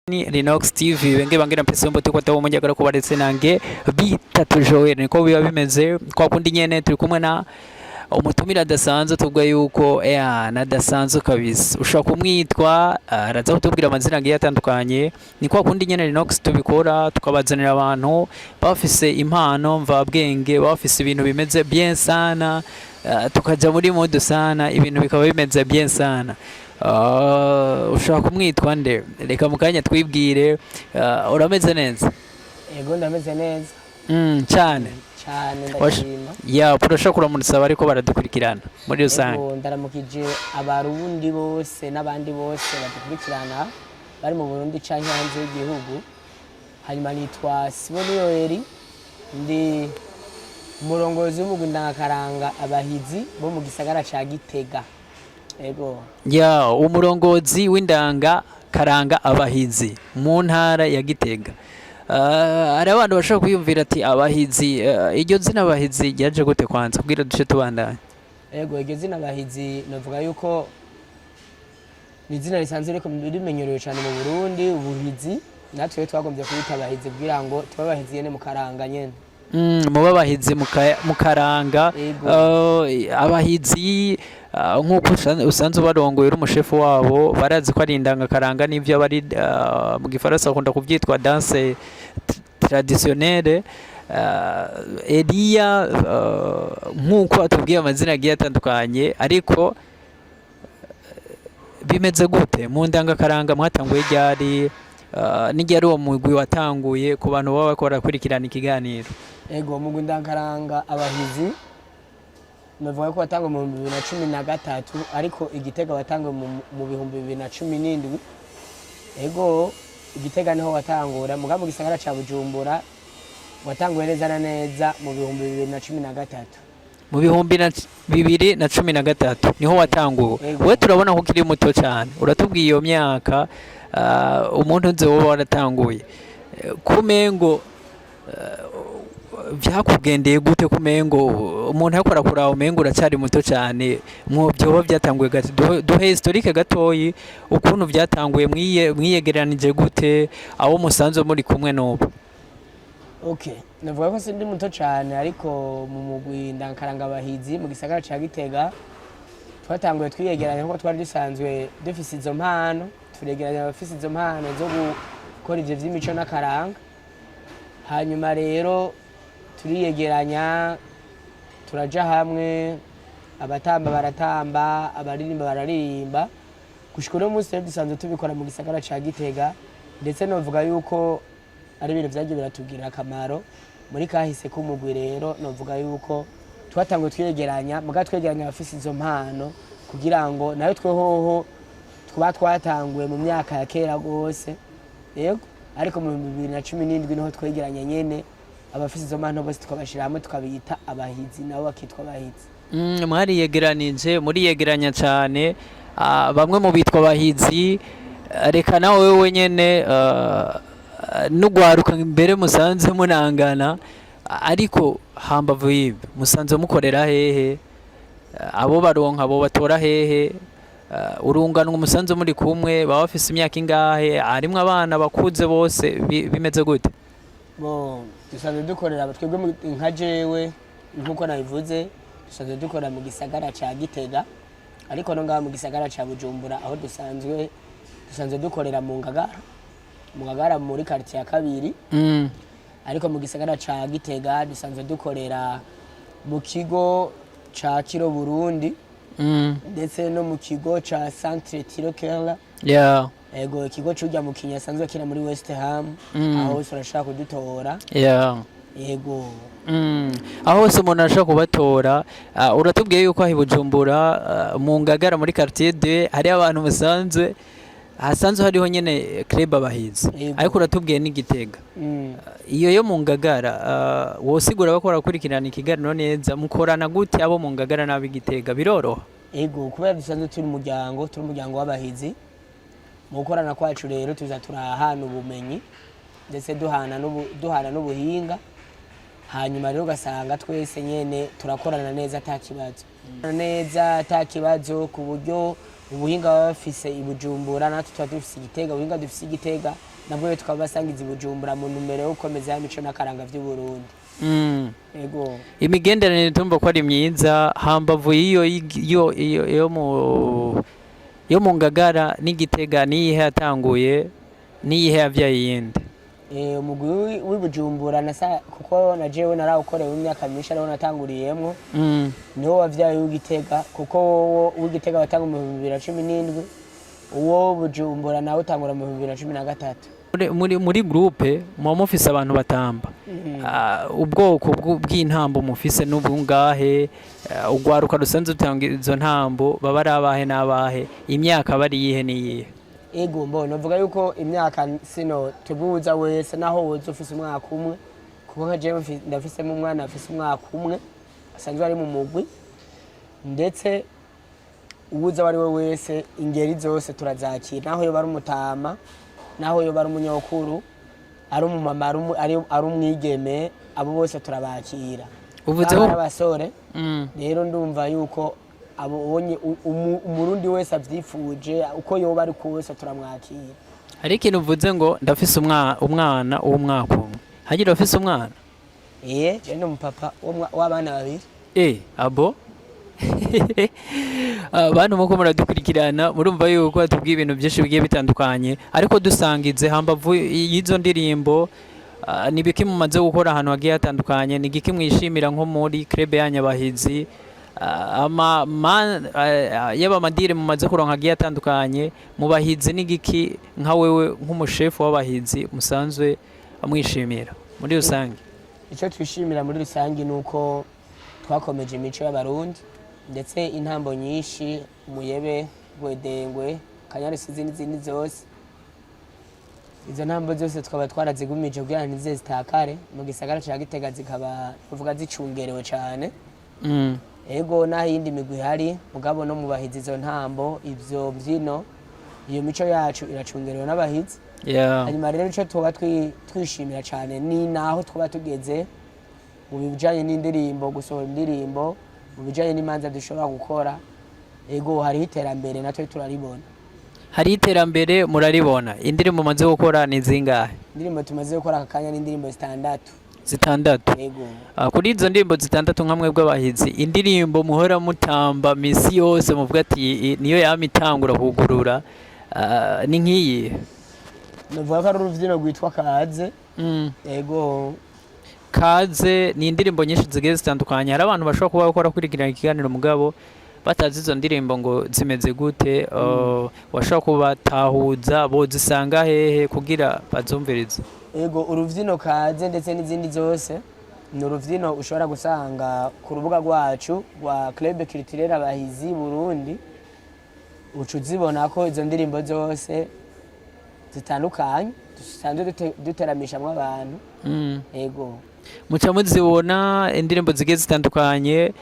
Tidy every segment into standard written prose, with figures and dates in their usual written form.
Ni Rinox TV wenge bangira mpese mbote kwa tawo mujya ko baretse nange bitatu Joel niko biba bimeze kwa kundi nyene turi kumwe na umutumira adasanzwe tubwa yuko nadasanzwe kabisa ushaka kumwitwa araza kutubwira amazina agiye atandukanye ni kwa kundi nyene Rinox tubikora tukabazanira abantu bafise impano mva bwenge bafise ibintu bimeze bien sana tukaja muri mode sana ibintu bikaba bimeze bien sana. Ushaka kumwitwa nde reka mukanya twibwire urameze neza yego ndameze neza cyane ndashima urashaka kuramutsa bariko baradukurikirana muri rusange ndaramukije abarundi bose n'abandi bose badukurikirana bari mu Burundi canke hanze y'igihugu hanyuma nitwa Siboniyoeri ndi umurongozi w'umugwi ndangakaranga Abahizi bo mu gisagara ca Gitega. Ego. Umurongozi w'indanga karanga Abahizi mu ntara ya Gitega. Ari abantu bashaka kwiyumvira ati Abahizi iryo zina Abahizi ryaje gute kwanza kugira duce tubandanye. Ego iryo zina Abahizi navuga yuko ni zina risanzwe riko rimenyerewe cyane mu Burundi ubuhizi natwe twagombye kwita Abahizi kugira ngo tubabahizi yene mu karanga nyene. Muba Abahizi mu karanga Abahizi nkuko usanzwe barongoye uri umushefu wabo barazi ko ari indangakaranga n'ivyo bari mu gifaransa akunda kuvyitwa danse traditionnelle Elia nkuko atubwiye amazina agiye atandukanye ariko bimeze gute mu ndangakaranga mwatanguye ryari n'igihe ari uwo mugwi watanguye ku bantu baba bakora kurikirana ikiganiro. Ego mugwi ndangakaranga Abahizi navuga ko watangwa mu 2013 ariko Igitega watangwa mu 2017. Ego Igitega niho watangura muga mu gisagara ca Bujumbura watanguye neza na neza mu 2013. Mu 2013 niho watanguye. We turabona ko kiri muto cyane uratubwiye iyo myaka umuntu nze wowe waratanguye kumengo byakugendeye gute kumengo umuntu yakora kuraho umengo uracyari muto cyane mu byoba byatanguye gati duhe historique gatoyi ukuntu byatanguye mwiyegeranije gute abo musanzwe muri kumwe n'ubu. Okay navuga ko sindi muto cyane ariko mu mugwi ndangakaranga Abahizi mu gisagara ca Gitega twatanguye twiyegeranya nko twari dusanzwe dufise izo mpano turegeranya abafise izo mpano zo gukora ivyo vy'imico n'akaranga hanyuma rero turiyegeranya turaja hamwe abatamba baratamba abaririmba bararirimba gushika no munsi dusanzwe tubikora mu gisagara ca Gitega ndetse novuga yuko ari ibintu vyagiye biratubwira akamaro muri kahise k'umugwi rero novuga yuko twatanguye twiyegeranya muga twegeranya abafise izo mpano kugira ngo nayo twehoho twatanguye mu myaka ya kera gose yego ariko mu 2017 niho twegeranya nyene abafise izo mpano bose tukabashira hamwe tukabita Abahizi nabo bakitwa Abahizi. Mwari yegeranije muri yegeranya cyane bamwe mu bitwa Abahizi reka nawe wewe nyene n'ugwaruka imbere musanze munangana ariko hambavu yibe musanze mukorera hehe abo baronka abo batora hehe urungano umusanze muri kumwe baba bafise imyaka ingahe arimwe abana bakuze bose bimeze gute? Dusanzwe dukorera twebwe nka jewe nkuko nabivuze dusanzwe dukora mu gisagara ca Gitega ariko no ngaha mu gisagara ca Bujumbura aho dusanzwe dukorera mu Ngagara muri quartier ya kabiri ariko mu gisagara ca Gitega dusanzwe dukorera mu kigo ca Kiro Burundi ndetse no mu kigo ca Centre Tirokela. Ego ikigo cyujya mu Kinya sanzwe kira muri West Ham aho urashaka kudutora. Yego aho hose umuntu arashaka kubatora uratubwiye yuko ahi Bujumbura mu Ngagara muri quartier 2 hari abantu musanzwe hasanzwe hariho nyene club Abahizi ariko uratubwiye ni Gitega iyo yo mu Ngagara wosigura bakora kurikirana ikiganiro neza mukorana gute abo mu Ngagara nabi Gitega biroroha? Ego kubera dusanzwe turi umuryango w'Abahizi mu gukorana kwacu rero tuza turahana ubumenyi ndetse duhana n'ubuhinga, hanyuma rero ugasanga twese nyene turakorana neza ata kibazo ku buryo ubuhinga baba bafise i Bujumbura natwe tuba dufise Gitega, ubuhinga dufise Gitega nabwo tukabasangiza i Bujumbura mu ntumbero yo gukomeza ya mico n'akaranga vy'u Burundi. Ego imigenderanire tumva ko ari myiza hambavu yo mu Ngagara n'Igitega niyihe yatanguye niyihe yavyaye yindi? Umugwi w'i Bujumbura kuko na jewe narawukorewe imyaka myinshi ariho natanguriyemwo, niho wavyaye w'Igitega kuko w'Igitega watanga mu 2017, uwo Bujumbura nawe utangura mu 2013. Muri groupe muba mufise abantu batamba, ubwoko bw'intambo mufise n'ubungahe, ugwaruka rusanzwe utanga izo ntambo baba ari abahe n'abahe, imyaka bari yihe n'iyihe? Ego mbona uvuga yuko imyaka sino tubuza wese naho woza ufise umwaka umwe, kuko nka jewe ndafisemo umwana afise umwaka umwe asanzwe ari mu mugwi, ndetse ubuza wari we wese ingeri zose turazakira, naho yoba ari umutama, naho yoba ari umunyokuru, ari umumama, ari umwigeme, abo bose turabakira. Uvuzeho abasore rero ndumva yuko abonye umurundi wese avyifuje uko yoba ari wese turamwakira. Hari ikintu uvuze ngo ndafise umwana w'umwaka umwe, hagira ufise umwana? Je ndi umupapa w'abana babiri. Abo abantu muko muradukurikirana murumva yuko atubwiye ibintu byinshi bigiye bitandukanye, ariko dusangize hambavu y'izo ndirimbo nibiki mumaze gukora ahantu hagiye hatandukanye, nigiki mwishimira nko muri club yanyu Abahizi, y'abamadire mumaze kuronka hagiye hatandukanye mu Bahizi, nigiki nka wewe nk'umushefu w'Abahizi musanzwe amwishimira muri rusange? Icyo twishimira muri rusange nuko twakomeje imico y'abarundi, ndetse intambo nyinshi, umuyebe, gwedengwe, kanyarisizi n'izindi zose, izo ntambo zose twaba twarazigumije kugira ntize zitakare mu gisagara ca Gitega, zikaba tuvuga zicungerewe cyane. Ego naho iyindi migwi ihari mugabo no mu Bahizi izo ntambo, ivyo mbyino, iyo mico yacu iracungerewe n'Abahizi. Hanyuma rero ico tuba twishimira cyane ni naho twaba tugeze mu bijanye n'indirimbo, gusohora indirimbo, mu bijanye n'imanza dushobora gukora. Ego hari iterambere natwe turaribona. Hari iterambere muraribona. Indirimbo maze gukora ni zingahe? Indirimbo tumaze gukora akanya n'indirimbo 6. Ego kuri izo ndirimbo 6 nka mwebwe Abahizi, indirimbo muhora mutamba misi yose muvuga ati niyo yamitangura kugurura, ni nkiyi? Navuga ko ari uruvyino rwitwa Hanze. Ego Hanze ni indirimbo nyinshi zigiye zitandukanye, hari abantu bashobora kuba bakora kurikirana ikiganiro mugabo batazi izo ndirimbo ngo zimeze gute, washobora kubatahuza bozisanga hehe kugira bazumvirize? Ego uruvyino Hanze ndetse n'izindi zose ni uruvyino ushobora gusanga ku rubuga rwacu rwa Club Culturel Abahizi Burundi, ucuzibona ko izo ndirimbo zose zitandukanye dusanzwe duteramishamwe abantu. Ego muca muzibona indirimbo zigiye zitandukanye,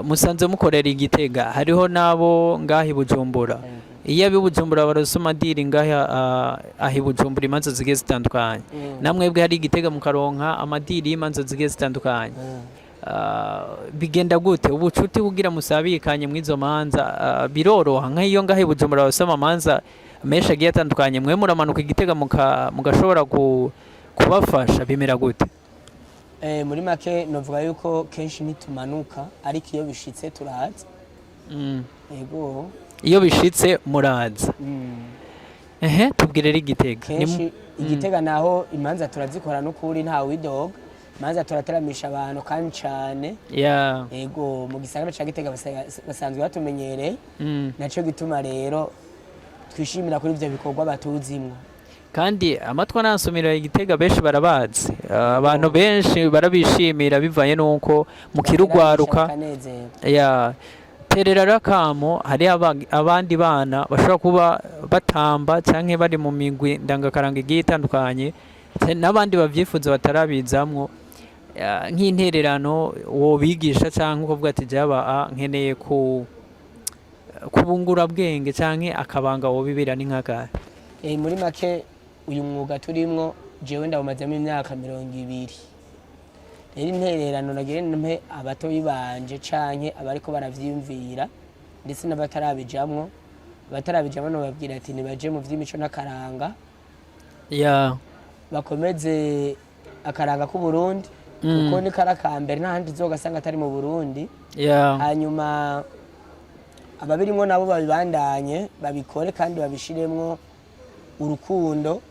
musanze mukorera Igitega, hariho nabo ngahi Bujumbura, iyo abi Bujumbura barasoma diri ngahi ahi Bujumbura imanza zigiye zitandukanye, namwebwe hari Igitega mukaronka amadiri y'imanza zigiye zitandukanye. Bigenda gute ubucuti kugira musabikanye mwizo manza? Biroroha nk'iyo ngahi Bujumbura barasoma amanza menshi agiye atandukanye, mwe muramanuka Igitega mugashobora kubafasha, bimera gute? Muri make novuga yuko kenshi nitumanuka, ariko iyo bishitse turaza. Ego iyo bishitse muraza. Tubwire rero Igitega. Kenshi Igitega naho imanza turazikora n'ukuri nta widoga, imanza turateramisha abantu kandi cyane. Ego mu gisagara ca Gitega basanzwe batumenyereye, naco gituma rero twishimira kuri ivyo bikorwa batuzimwe. Kandi amatwa nansumira Igitega benshi barabazi, abantu benshi barabishimira bivanye nuko mukirugwaruka. Terera rakamo hari abandi bana bashobora kuba batamba canke bari mu migwi ndangakaranga igiye itandukanye, n'abandi bavyifuza batarabizamwo, nk'intererano wo bigisha canke ukavuga ati jaba nkeneye kubungura bwenge canke akabanga wo bibira ni nkaka? Muri make uyu mwuga turimwo jewe ndawumazemo imyaka 20. rero intererano nagiye mpe abatoyi banje canke abariko baravyimvira ndetse n'abatarabijamwo no babwira ati nibaje mu vy'imico n'akaranga bakomeze akaranga ku Burundi kuko ni karakambere n'ahandi zogasanga atari mu Burundi hanyuma ababirimo nabo babibandanye babikore kandi babishiremwo urukundo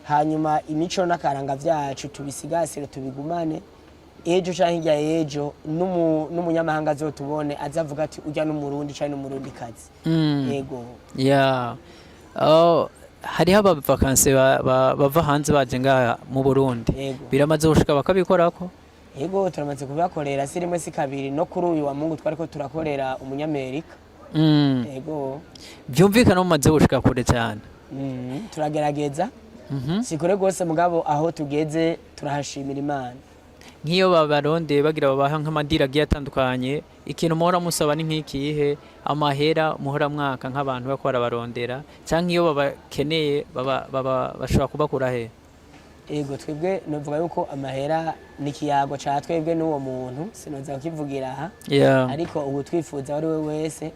hanyuma imico n'akaranga vyacu tubisigasire tubigumane ejo canke hirya ejo n'umunyamahanga azotubone azavuga ati urya n'umurundi canke n'umurundi kazi yego hariho abavakansi bava hanze baje ngaha mu Burundi biramaze gushika bakabikorako yego turamaze kubakorera si rimwe si kabiri no kuri uyu wa Mungu twariko turakorera umunyamerika yego byumvikana mumaze gushika kure cyane turagerageza sikore gose mugabo aho tugeze turahashimira Imana nk'iyo babaronde bagira babaha nk'amadira agiye atandukanye ikintu muhora musaba ni nk'ikihe amahera muhora mwaka nk'abantu bako barabarondera cyangwa iyo babakeneye bashobora kubakura he yego twebwe novuga yuko amahera nikiyago ca twebwe n'uwo muntu sinoza kukivugira aha ariko ubu twifuza ari we wese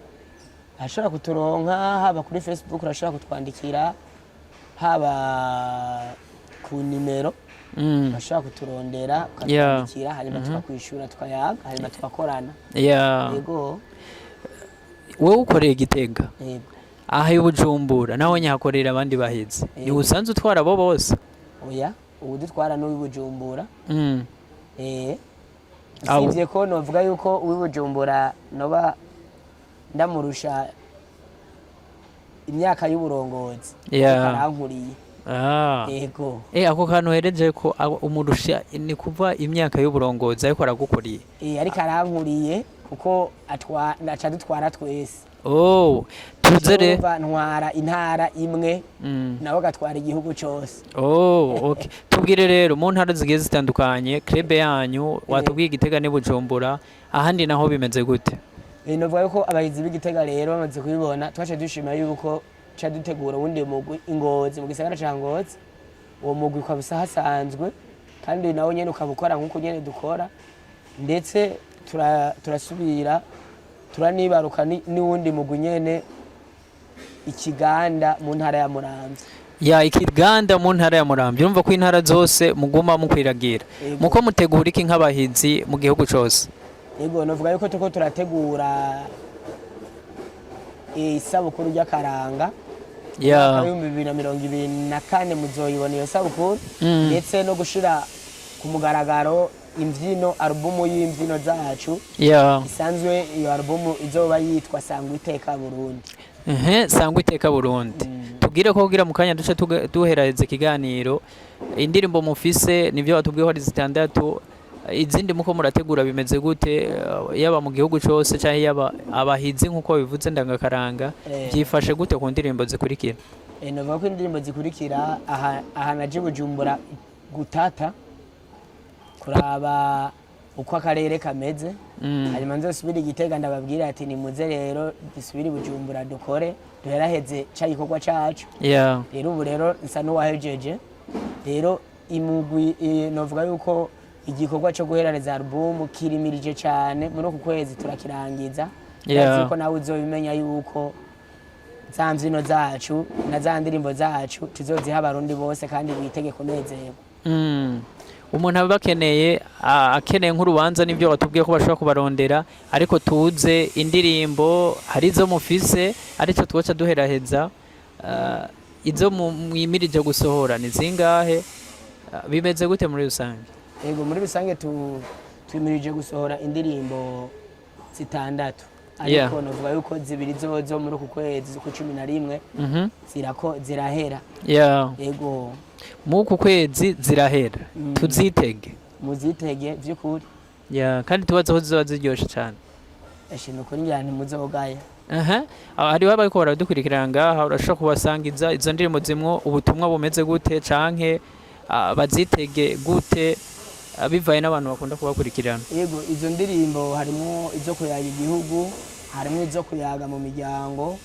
ashobora kuturonka haba kuri Facebook urashobora kutwandikira haba ku nimero bashaka kuturondera ukatwandikira hanyuma tukakwishura tukayaga hanyuma tukakorana yego wowe ukoreye Gitega yego aha y'Ubujumbura naho nyahakorera abandi bahizi ni usanzwe utwara abo bose oya ubu dutwara n'uw'Ubujumbura sivye ko novuga yuko uw'Ubujumbura noba ndamurusha imyaka y'uburongozi arankuriye yego ako kantu hereje ko umurusha ni kuva imyaka y'uburongozi ariko aragukuriye ariko arankuriye kuko aca dutwara twese tuzere ntwara intara imwe nawe gatwara igihugu cyose okay tubwire rero mu ntara zigiye zitandukanye club yanyu watubwiye Gitega ni Bujumbura ahandi naho bimeze gute novuga yuko abahizi b'Igitega rero bamaze kubibona twaje dushima yuko cha dutegura wundi mugwi Ingozi mu gisagara ca Ngozi uwo mugwi kwa bisa hasanzwe kandi nawo nyene ukabukora nkuko nyene dukora ndetse turasubira turanibaruka ni wundi mugwi nyene Ikiganda mu ntara ya Muramvya Ikiganda mu ntara ya Muramvya urumva ko intara zose muguma mukwiragira muko mutegura iki nk'abahizi mu gihugu cyose yego novuga yuko tuko turategura isabukuru y'akaranga 2024 muzoyibona iyo sabukuru ndetse no gushira ku mugaragaro imvyino albumu y'imvyino zacu isanzwe iyo albumu izoba yitwa Sangwa Iteka Burundi Sangwa Iteka Burundi tubwire ko kugira mu kanya duce duheraheze ikiganiro indirimbo mufise nivyo watubwiye hari zitandatu izindi muko murategura bimeze gute yaba mu gihugu cyose cyangwa yaba abahizi nkuko bivuze ndangakaranga byifashe gute ku ndirimbo zikurikira navuga ko indirimbo zikurikira aha naje Bujumbura gutata kuraba uko akarere kameze hanyuma nzosubira Igitega ndababwira ati nimuze rero dusubire Bujumbura dukore duheraheze cya gikorwa cacu rero ubu rero nsa n'uwahejeje rero imugwi navuga yuko igikorwa cyo guherareza album kirimirije cyane muri uku kwezi turakirangiza ko nawe uzobimenya yuko za mbyino zacu na za ndirimbo zacu tuzoziha abarundi bose kandi bitege kunezerwa umuntu abakeneye akeneye nk'urubanza nibyo watubwiye ko bashobora kubarondera ariko tuze indirimbo hari izo mufise ariko twoca duheraheza izo mwimirije gusohora ni zingahe bimeze gute muri rusange yego muri rusange twimirije gusohora indirimbo 6 ariko novuga yuko 2 zo muri uku kwezi ku 11 zirahera yego mu ku kwezi zirahera tuzitege muzitege vy'ukuri kandi tubaze aho zizoba ziryoshe cyane ashino ko njyane muzogaya hari bariko baradukurikirana ngaha urashobora kubasangiza izo ndirimbo zimwo ubutumwa bumeze gute canke bazitege gute bivaye n'abantu bakunda kubakurikirana yego izo ndirimbo harimo izo kuyaga igihugu harimo izo kuyaga mu miryango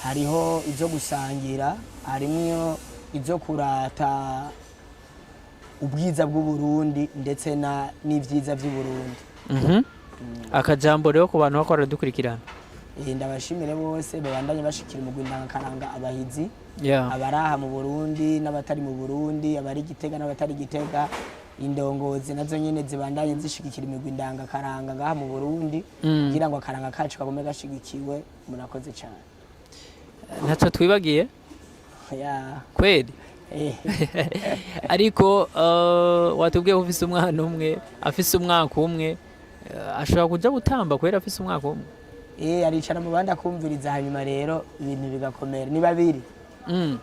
hariho izo gusangira harimo izo kurata ubwiza bw'uburundi ndetse n'ivyiza vy'uburundi. Akajambo rero ku bantu bakora dukurikirana. Ndabashimire bose babandanye bashikira umugwi ndangakaranga abahizi, Yeah. abaraha mu Burundi n'abatari mu Burundi, abari Gitega n'abatari Gitega, indongozi nazo nyene zibandanye zishigikira imigwi ndangakaranga ngaha mu Burundi kugira ngo akaranga kacu kagume gashigikiwe. Murakoze cyane. Ntaco twibagiye kweli. Ariko watubwiye ufise umwana umwe, afise umwaka umwe, ashobora kuja gutamba kwera afise umwaka umwe. Aricara mu bandi akumviriza hanyuma rero ibintu bigakomera. Ni babiri.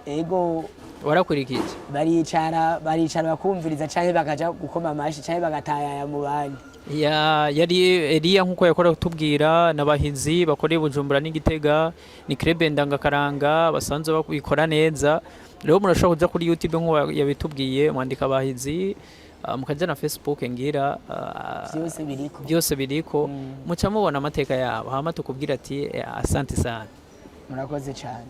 Ego Warakurikije? baricara bakumviriza canke bakaja gukoma amashi canke bagatayaya mu bandi. Yari Elia nkuko yakora kutubwira n'abahizi bakoreye Bujumbura n'Igitega, ni club ndangakaranga basanzwe bakora neza. Rero murashobora kuja kuri YouTube nkuko yabitubwiye, mwandika abahizi, mukaja na Facebook ngira byose biriko muca mubona amateka yabo, hama tukubwira ati asante sana. Murakoze cyane.